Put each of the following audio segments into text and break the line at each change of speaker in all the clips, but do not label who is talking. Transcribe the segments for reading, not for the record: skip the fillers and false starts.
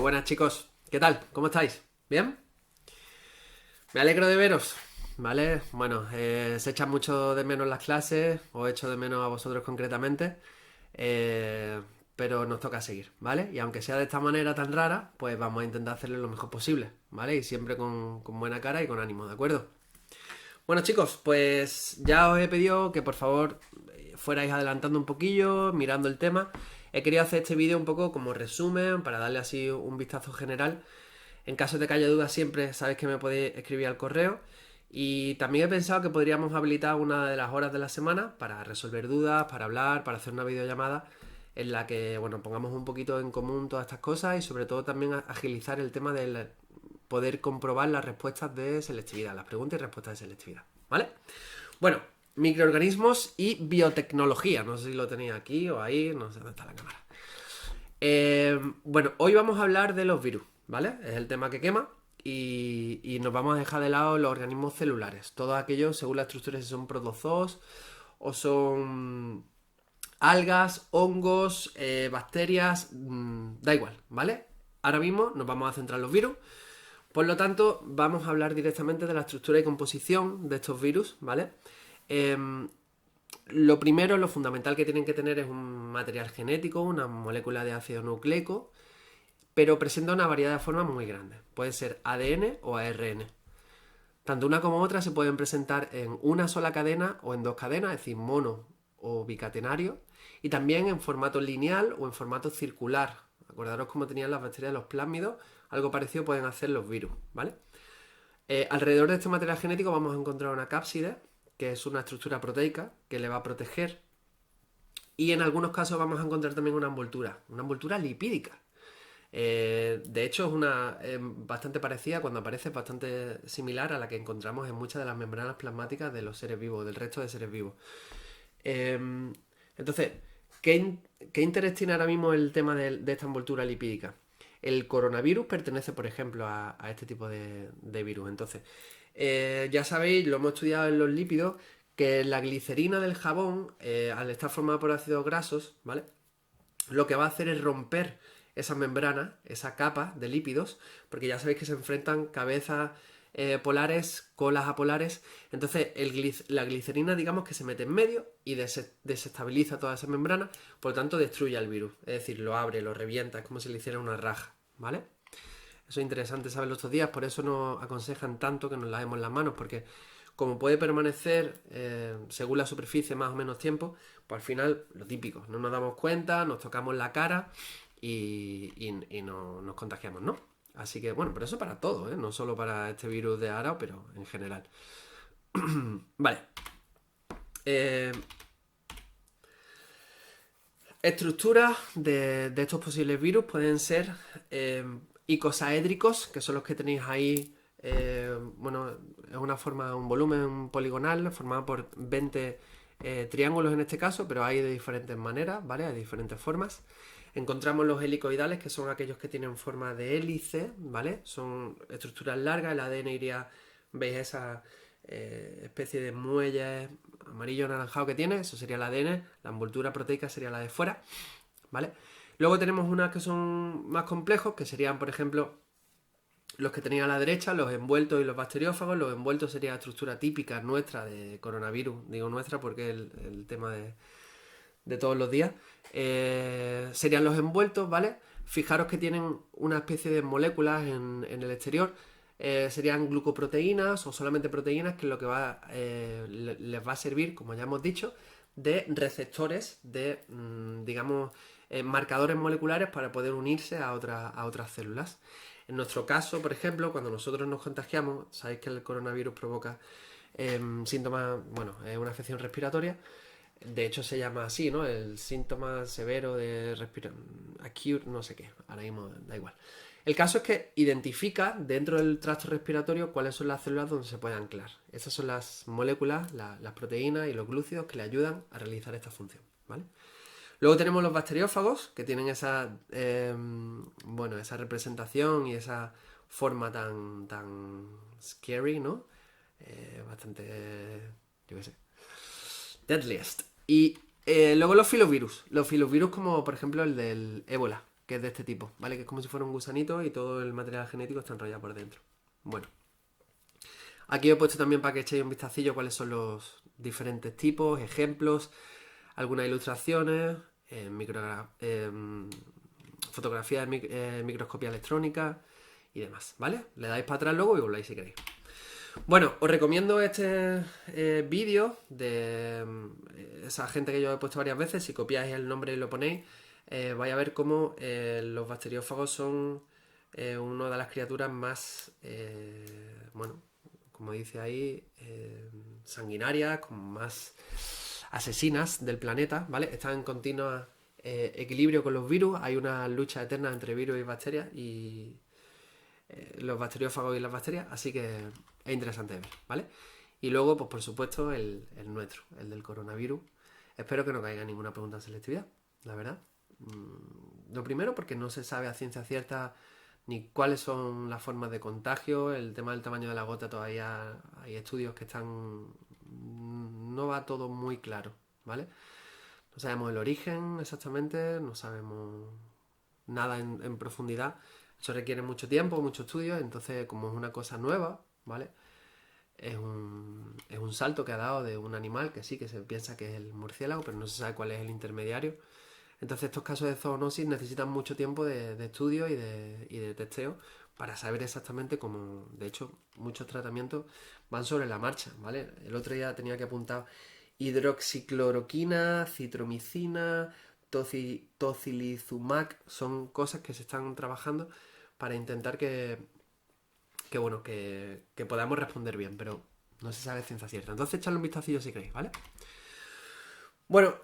buenas chicos, ¿qué tal? ¿Cómo estáis? ¿Bien? Me alegro de veros, ¿vale? Bueno, se echan mucho de menos las clases, os echo de menos a vosotros concretamente, eh, pero nos toca seguir, ¿vale? Y aunque sea de esta manera tan rara, pues vamos a intentar hacerlo lo mejor posible, ¿vale? Y siempre con buena cara y con ánimo, ¿de acuerdo? Bueno chicos, pues ya os he pedido que por favor fuerais adelantando un poquillo, mirando el tema. He querido hacer este vídeo un poco como resumen, para darle así un vistazo general. En caso de que haya dudas siempre sabéis que me podéis escribir al correo. Y también he pensado que podríamos habilitar una de las horas de la semana para resolver dudas, para hablar, para hacer una videollamada en la que, bueno, pongamos un poquito en común todas estas cosas y sobre todo también agilizar el tema del poder comprobar las respuestas de selectividad, las preguntas y respuestas de selectividad, ¿vale? Bueno, microorganismos y biotecnología, no sé si lo tenía aquí o ahí, no sé dónde está la cámara. Bueno, hoy vamos a hablar de los virus, ¿vale? Es el tema que quema y nos vamos a dejar de lado los organismos celulares, todos aquellos según la estructura si son protozoos o son algas, hongos, bacterias, da igual, ¿vale? Ahora mismo nos vamos a centrar en los virus. Por lo tanto, vamos a hablar directamente de la estructura y composición de estos virus, ¿vale? Lo primero, lo fundamental que tienen que tener es un material genético, una molécula de ácido nucleico, pero presenta una variedad de formas muy grande. Puede ser ADN o ARN. Tanto una como otra se pueden presentar en una sola cadena o en dos cadenas, es decir, mono o bicatenario, y también en formato lineal o en formato circular. Acordaros cómo tenían las bacterias de los plásmidos, algo parecido pueden hacer los virus, ¿vale? Alrededor de este material genético vamos a encontrar una cápside, que es una estructura proteica que le va a proteger, y en algunos casos vamos a encontrar también una envoltura lipídica. De hecho es una bastante parecida, cuando aparece es bastante similar a la que encontramos en muchas de las membranas plasmáticas de los seres vivos, del resto de seres vivos. Entonces, ¿qué interés tiene ahora mismo el tema de esta envoltura lipídica? El coronavirus pertenece, por ejemplo, a este tipo de virus. Entonces, ya sabéis, lo hemos estudiado en los lípidos, que la glicerina del jabón, al estar formada por ácidos grasos, ¿vale? Lo que va a hacer es romper esa membrana, esa capa de lípidos, porque ya sabéis que se enfrentan cabezas polares, colas apolares. Entonces la glicerina, digamos que se mete en medio y desestabiliza toda esa membrana, por lo tanto destruye al virus, es decir, lo abre, lo revienta, es como si le hiciera una raja, ¿vale? Eso es interesante saberlo estos días, por eso nos aconsejan tanto que nos lavemos las manos, porque como puede permanecer según la superficie más o menos tiempo, pues al final lo típico, no nos damos cuenta, nos tocamos la cara y nos contagiamos, ¿no? Así que bueno, pero eso para todo, ¿eh? No solo para este virus de Ara, pero en general. Vale. Eh, Estructuras de estos posibles virus pueden ser icosaédricos, que son los que tenéis ahí. Bueno, es una forma, un volumen poligonal formado por 20 triángulos en este caso, pero hay de diferentes maneras, ¿vale? Hay diferentes formas. Encontramos los helicoidales, que son aquellos que tienen forma de hélice, ¿vale? Son estructuras largas, el ADN iría, veis esa especie de muelles amarillo anaranjado que tiene, eso sería el ADN, la envoltura proteica sería la de fuera, ¿vale? Luego tenemos unas que son más complejos, que serían, por ejemplo, los que tenía a la derecha, los envueltos y los bacteriófagos. Los envueltos sería la estructura típica nuestra de coronavirus, digo nuestra porque es el tema de todos los días. Serían los envueltos, ¿vale? Fijaros que tienen una especie de moléculas en el exterior. Serían glucoproteínas o solamente proteínas, que es lo que les va a servir, como ya hemos dicho, de receptores, de, digamos, marcadores moleculares para poder unirse a otras células. En nuestro caso, por ejemplo, cuando nosotros nos contagiamos, sabéis que el coronavirus provoca síntomas, bueno, es una afección respiratoria. De hecho se llama así, ¿no? El síntoma severo de acute, no sé qué, ahora mismo da igual. El caso es que identifica dentro del tracto respiratorio cuáles son las células donde se puede anclar. Esas son las moléculas, las proteínas y los glúcidos que le ayudan a realizar esta función, ¿vale? Luego tenemos los bacteriófagos, que tienen esa, bueno, esa representación y esa forma tan scary, ¿no? Bastante, yo qué sé, deadliest. Y luego los filovirus. Los filovirus como por ejemplo el del ébola, que es de este tipo, ¿vale? Que es como si fuera un gusanito y todo el material genético está enrollado por dentro. Bueno, aquí os he puesto también para que echéis un vistacillo cuáles son los diferentes tipos, ejemplos, algunas ilustraciones, fotografía de microscopía electrónica y demás, ¿vale? Le dais para atrás luego y volvéis si queréis. Bueno, os recomiendo este vídeo de esa gente que yo he puesto varias veces. Si copiáis el nombre y lo ponéis, vais a ver cómo los bacteriófagos son una de las criaturas más, bueno, como dice ahí, sanguinarias, como más asesinas del planeta, ¿vale? Están en continuo equilibrio con los virus. Hay una lucha eterna entre virus y bacterias y los bacteriófagos y las bacterias, así que es interesante ver, ¿vale? Y luego, pues por supuesto, el nuestro, el del coronavirus. Espero que no caiga ninguna pregunta en selectividad, la verdad. Lo primero, porque no se sabe a ciencia cierta ni cuáles son las formas de contagio. El tema del tamaño de la gota todavía hay estudios que están... no va todo muy claro, ¿vale? No sabemos el origen exactamente, no sabemos nada en profundidad. Eso requiere mucho tiempo, mucho estudio, entonces como es una cosa nueva, ¿vale? Es un salto que ha dado de un animal que sí, que se piensa que es el murciélago, pero no se sabe cuál es el intermediario. Entonces estos casos de zoonosis necesitan mucho tiempo de estudio y de testeo para saber exactamente cómo... De hecho, muchos tratamientos van sobre la marcha, ¿vale? El otro día tenía que apuntar hidroxicloroquina, citromicina, tocilizumab, son cosas que se están trabajando para intentar que podamos responder bien, pero no se sabe ciencia cierta. Entonces echadle un vistacillo si queréis, ¿vale? Bueno,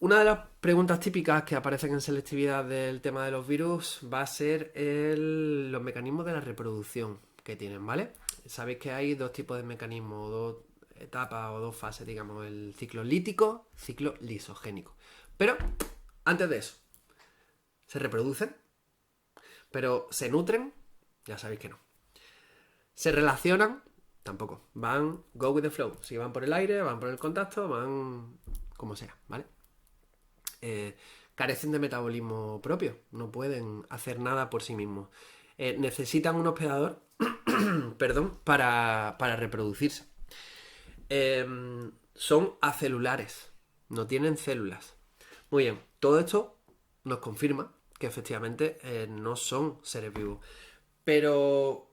una de las preguntas típicas que aparecen en selectividad del tema de los virus va a ser los mecanismos de la reproducción que tienen, ¿vale? Sabéis que hay dos tipos de mecanismos, dos etapas o dos fases, digamos, el ciclo lítico, ciclo lisogénico. Pero, antes de eso, se reproducen, pero se nutren, ya sabéis que no. Se relacionan, tampoco. Van go with the flow. Si van por el aire, van por el contacto, van como sea, ¿vale? Carecen de metabolismo propio. No pueden hacer nada por sí mismos. Necesitan un hospedador, perdón, para reproducirse. Son acelulares. No tienen células. Muy bien. Todo esto nos confirma que efectivamente no son seres vivos. Pero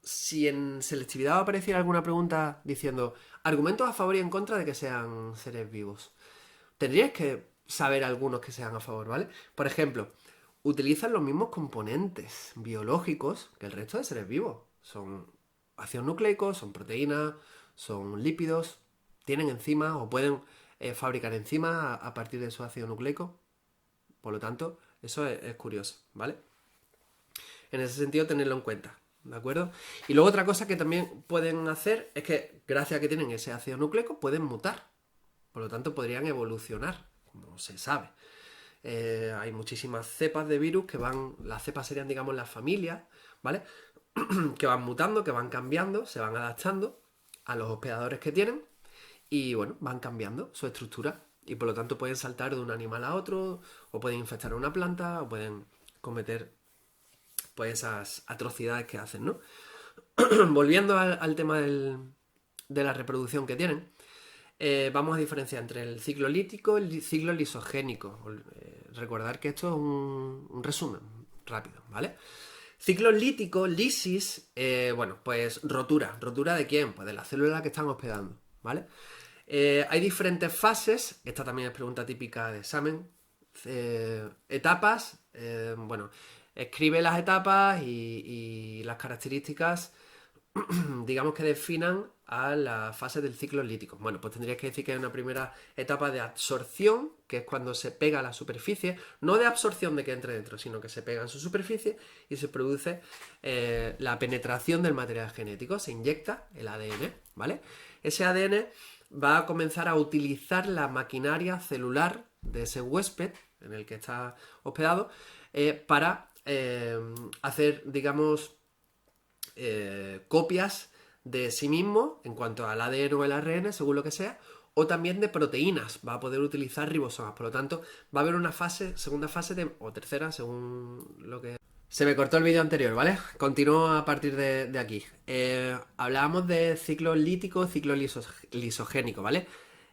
si en selectividad apareciera alguna pregunta diciendo argumentos a favor y en contra de que sean seres vivos, tendríais que saber algunos que sean a favor, ¿vale? Por ejemplo, utilizan los mismos componentes biológicos que el resto de seres vivos. Son ácidos nucleicos, son proteínas, son lípidos, tienen enzimas o pueden fabricar enzimas a partir de su ácido nucleico. Por lo tanto, eso es curioso, ¿vale? En ese sentido, tenerlo en cuenta. ¿De acuerdo? Y luego otra cosa que también pueden hacer es que gracias a que tienen ese ácido nucleico pueden mutar. Por lo tanto podrían evolucionar, como se sabe. Hay muchísimas cepas de virus que van... Las cepas serían, digamos, las familias, ¿vale? Que van mutando, que van cambiando, se van adaptando a los hospedadores que tienen y, bueno, van cambiando su estructura. Y por lo tanto pueden saltar de un animal a otro, o pueden infectar a una planta, o pueden cometer pues esas atrocidades que hacen, ¿no? Volviendo al tema de la reproducción que tienen, vamos a diferenciar entre el ciclo lítico y el ciclo lisogénico. Recordar que esto es un resumen rápido, ¿vale? Ciclo lítico, lisis, bueno, pues rotura. ¿Rotura de quién? Pues de las células que están hospedando, ¿vale? Hay diferentes fases, esta también es pregunta típica de examen. Etapas, bueno, escribe las etapas y las características, digamos, que definan a la fase del ciclo lítico. Bueno, pues tendrías que decir que hay una primera etapa de absorción, que es cuando se pega a la superficie, no de absorción de que entre dentro, sino que se pega en su superficie y se produce la penetración del material genético, se inyecta el ADN, ¿vale? Ese ADN va a comenzar a utilizar la maquinaria celular de ese huésped en el que está hospedado para hacer, digamos, copias de sí mismo en cuanto al ADN o el ARN, según lo que sea, o también de proteínas, va a poder utilizar ribosomas. Por lo tanto, va a haber una fase, segunda fase o tercera, según lo que... Se me cortó el vídeo anterior, ¿vale? Continúo a partir de aquí. Hablábamos de ciclo lítico, ciclo lisogénico, ¿vale?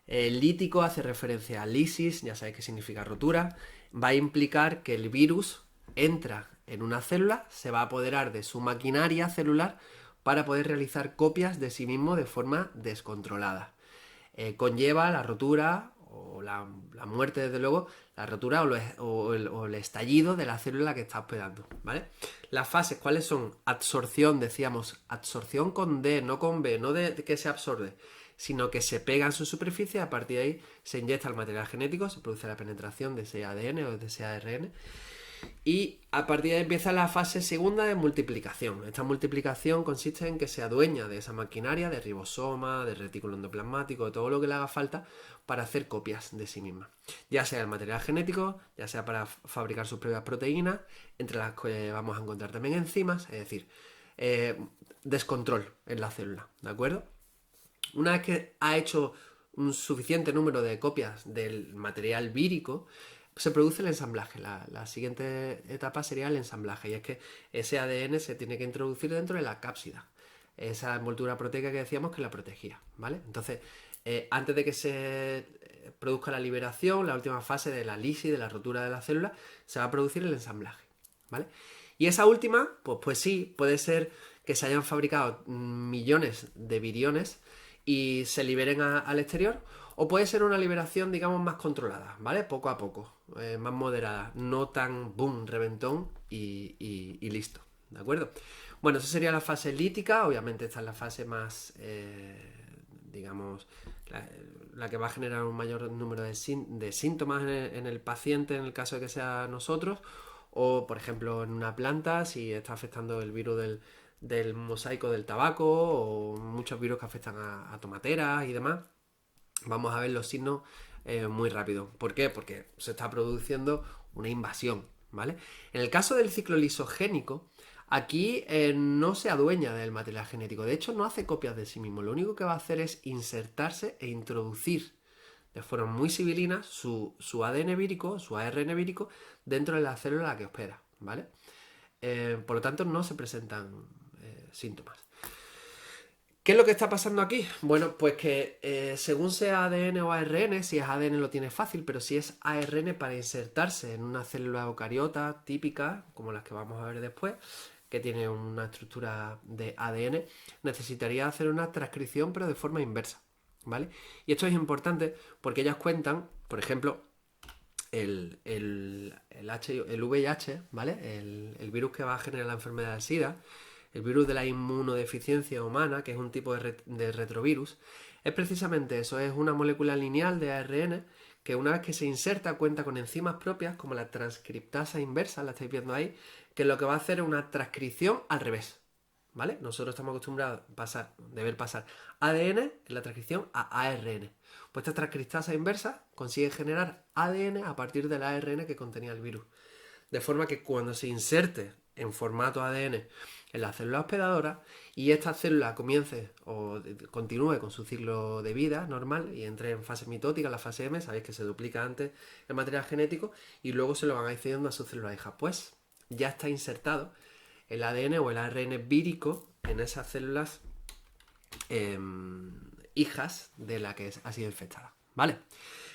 El lítico hace referencia a lisis, ya sabéis que significa rotura. Va a implicar que el virus entra en una célula, se va a apoderar de su maquinaria celular para poder realizar copias de sí mismo de forma descontrolada. Conlleva la rotura o la muerte, desde luego, la rotura o el estallido de la célula que está hospedando, ¿vale? Las fases, ¿cuáles son? Absorción, decíamos, absorción con D, no con B, no de que se absorbe, sino que se pega en su superficie, a partir de ahí se inyecta el material genético, se produce la penetración de ese ADN o de ese ARN, y a partir de ahí empieza la fase segunda de multiplicación. Esta multiplicación consiste en que se adueña de esa maquinaria, de ribosoma, de retículo endoplasmático, de todo lo que le haga falta para hacer copias de sí misma. Ya sea el material genético, ya sea para fabricar sus propias proteínas, entre las que vamos a encontrar también enzimas, es decir, descontrol en la célula, ¿de acuerdo? Una vez que ha hecho un suficiente número de copias del material vírico, se produce el ensamblaje. La siguiente etapa sería el ensamblaje, y es que ese ADN se tiene que introducir dentro de la cápsida, esa envoltura proteica que decíamos que la protegía, ¿vale? Entonces, antes de que se produzca la liberación, la última fase de la lisis, de la rotura de la célula, se va a producir el ensamblaje, ¿vale? Y esa última, pues sí, puede ser que se hayan fabricado millones de viriones y se liberen al exterior, o puede ser una liberación, digamos, más controlada, ¿vale? Poco a poco, más moderada, no tan boom, reventón y listo, ¿de acuerdo? Bueno, esa sería la fase lítica, obviamente esta es la fase más, digamos, la que va a generar un mayor número de síntomas en el paciente, en el caso de que sea nosotros, o por ejemplo en una planta, si está afectando el virus del mosaico del tabaco, o muchos virus que afectan a tomateras y demás. Vamos a ver los signos muy rápido. ¿Por qué? Porque se está produciendo una invasión, ¿vale? En el caso del ciclo lisogénico, aquí no se adueña del material genético. De hecho, no hace copias de sí mismo. Lo único que va a hacer es insertarse e introducir de forma muy sibilina su ADN vírico, su ARN vírico, dentro de la célula que hospeda, ¿vale? Por lo tanto, no se presentan síntomas. ¿Qué es lo que está pasando aquí? Bueno, pues que según sea ADN o ARN, si es ADN lo tiene fácil, pero si es ARN, para insertarse en una célula eucariota típica, como las que vamos a ver después, que tiene una estructura de ADN, necesitaría hacer una transcripción, pero de forma inversa, ¿vale? Y esto es importante porque ellas cuentan, por ejemplo, el VIH, ¿vale? El virus que va a generar la enfermedad del SIDA, el virus de la inmunodeficiencia humana, que es un tipo de retrovirus, es precisamente eso, es una molécula lineal de ARN que una vez que se inserta cuenta con enzimas propias como la transcriptasa inversa, la estáis viendo ahí, que lo que va a hacer es una transcripción al revés, ¿vale? Nosotros estamos acostumbrados a ver pasar ADN en la transcripción a ARN. Pues esta transcriptasa inversa consigue generar ADN a partir del ARN que contenía el virus. De forma que cuando se inserte en formato ADN en la célula hospedadora y esta célula comience o continúe con su ciclo de vida normal y entre en fase mitótica, la fase M, sabéis que se duplica antes el material genético y luego se lo van a ir cediendo a sus células hijas. Pues ya está insertado el ADN o el ARN vírico en esas células hijas de la que ha sido infectada, ¿vale?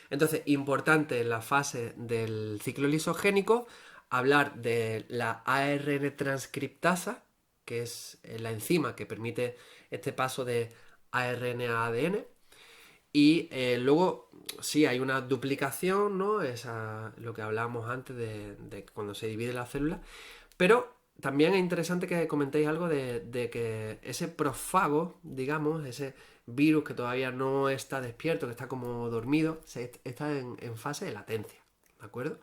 Entonces, importante en la fase del ciclo lisogénico hablar de la ARN transcriptasa, que es la enzima que permite este paso de ARN a ADN. Y luego, sí, hay una duplicación, ¿no? Lo que hablábamos antes de cuando se divide la célula. Pero también es interesante que comentéis algo de que ese prófago, digamos, ese virus que todavía no está despierto, que está como dormido, está en fase de latencia, ¿de acuerdo?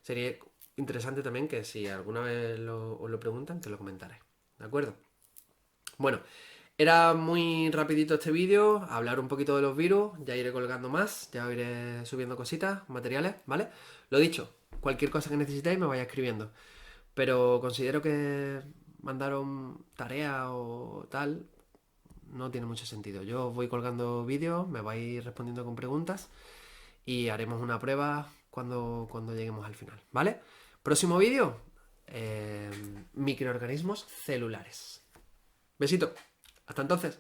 Sería interesante también que si alguna vez os lo preguntan, que lo comentaréis, ¿de acuerdo? Bueno, era muy rapidito este vídeo, hablar un poquito de los virus, ya iré colgando más, ya iré subiendo cositas, materiales, ¿vale? Lo dicho, cualquier cosa que necesitéis me vaya escribiendo, pero considero que mandaron tarea o tal, no tiene mucho sentido. Yo os voy colgando vídeos, me vais respondiendo con preguntas y haremos una prueba cuando lleguemos al final, ¿vale? Próximo vídeo, microorganismos celulares. Besito. Hasta entonces.